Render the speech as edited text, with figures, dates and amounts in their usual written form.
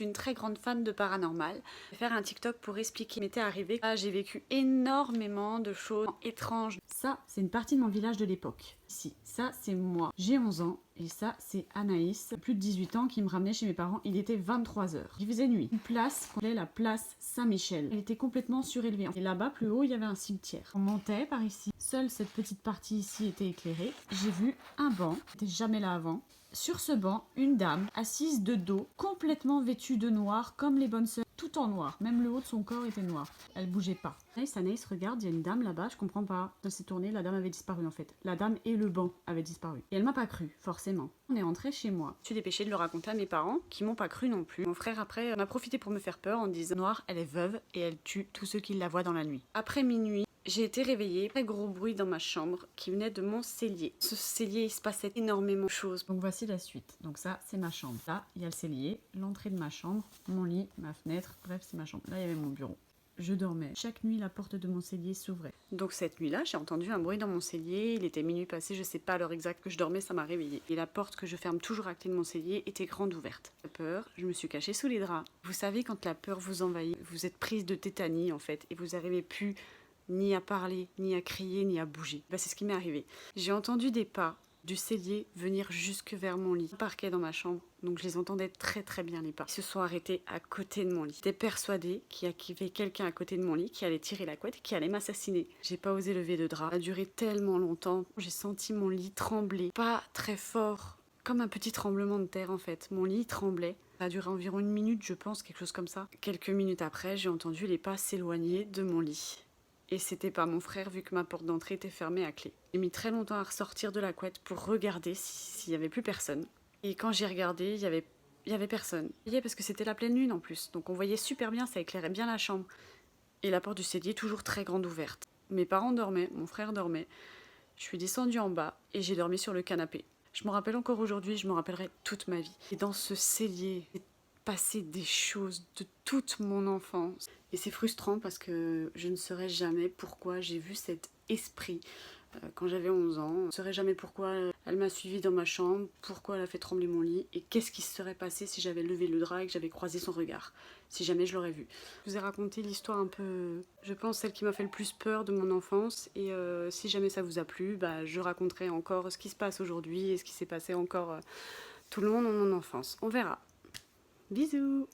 Je suis une très grande fan de paranormal. Je vais faire un TikTok pour expliquer ce qui m'était arrivé. Là, j'ai vécu énormément de choses étranges. Ça, c'est une partie de mon village de l'époque. Ici, ça, c'est moi. J'ai 11 ans. Et ça, c'est Anaïs, plus de 18 ans, qui me ramenait chez mes parents. Il était 23h. Il faisait nuit. Une place qu'on appelait la place Saint-Michel. Elle était complètement surélevée. Et là-bas, plus haut, il y avait un cimetière. On montait par ici. Seule cette petite partie ici était éclairée. J'ai vu un banc. J'étais jamais là avant. Sur ce banc, une dame, assise de dos, complètement vêtue de noir, comme les bonnes sœurs, tout en noir. Même le haut de son corps était noir. Elle bougeait pas. Anaïs, regarde, il y a une dame là-bas, je comprends pas. Elle s'est tournée, la dame avait disparu en fait. La dame et le banc avaient disparu. Et elle m'a pas cru, forcément. On est rentré chez moi. Je suis dépêchée de le raconter à mes parents, qui m'ont pas cru non plus. Mon frère après en a profité pour me faire peur en disant Noire, elle est veuve et elle tue tous ceux qui la voient dans la nuit. Après minuit, j'ai été réveillée, très gros bruit dans ma chambre qui venait de mon cellier. Ce cellier, il se passait énormément de choses. Donc voici la suite. Donc ça, c'est ma chambre. Là, il y a le cellier, l'entrée de ma chambre, mon lit, ma fenêtre, bref, c'est ma chambre. Là, il y avait mon bureau. Je dormais. Chaque nuit, la porte de mon cellier s'ouvrait. Donc cette nuit-là, j'ai entendu un bruit dans mon cellier. Il était minuit passé, je sais pas à l'heure exacte que je dormais, ça m'a réveillée. Et la porte que je ferme toujours à clé de mon cellier était grande ouverte. J'ai peur, je me suis cachée sous les draps. Vous savez, quand la peur vous envahit, vous êtes prise de tétanie en fait, et vous n'arrivez plus ni à parler, ni à crier, ni à bouger. C'est ce qui m'est arrivé. J'ai entendu des pas du cellier venir jusque vers mon lit. Je parquais dans ma chambre, donc je les entendais très très bien les pas. Ils se sont arrêtés à côté de mon lit. J'étais persuadée qu'il y avait quelqu'un à côté de mon lit qui allait tirer la couette et qui allait m'assassiner. J'ai pas osé lever le drap. Ça a duré tellement longtemps. J'ai senti mon lit trembler. Pas très fort, comme un petit tremblement de terre en fait. Mon lit tremblait. Ça a duré environ 1 minute, je pense, quelque chose comme ça. Quelques minutes après, j'ai entendu les pas s'éloigner de mon lit. Et c'était pas mon frère vu que ma porte d'entrée était fermée à clé. J'ai mis très longtemps à ressortir de la couette pour regarder s'il y avait plus personne. Et quand j'ai regardé, il y avait personne. Parce que c'était la pleine lune en plus, donc on voyait super bien, ça éclairait bien la chambre. Et la porte du cellier toujours très grande ouverte. Mes parents dormaient, mon frère dormait. Je suis descendue en bas et j'ai dormi sur le canapé. Je me rappelle encore aujourd'hui, je me rappellerai toute ma vie. Et dans ce cellier, il passé des choses de toute mon enfance. Et c'est frustrant parce que je ne saurais jamais pourquoi j'ai vu cet esprit quand j'avais 11 ans. Je ne saurais jamais pourquoi elle m'a suivi dans ma chambre, pourquoi elle a fait trembler mon lit et qu'est-ce qui se serait passé si j'avais levé le drap et que j'avais croisé son regard, si jamais je l'aurais vu. Je vous ai raconté l'histoire un peu, je pense, celle qui m'a fait le plus peur de mon enfance et si jamais ça vous a plu, je raconterai encore ce qui se passe aujourd'hui et ce qui s'est passé encore tout le long de mon enfance. On verra. Bisous!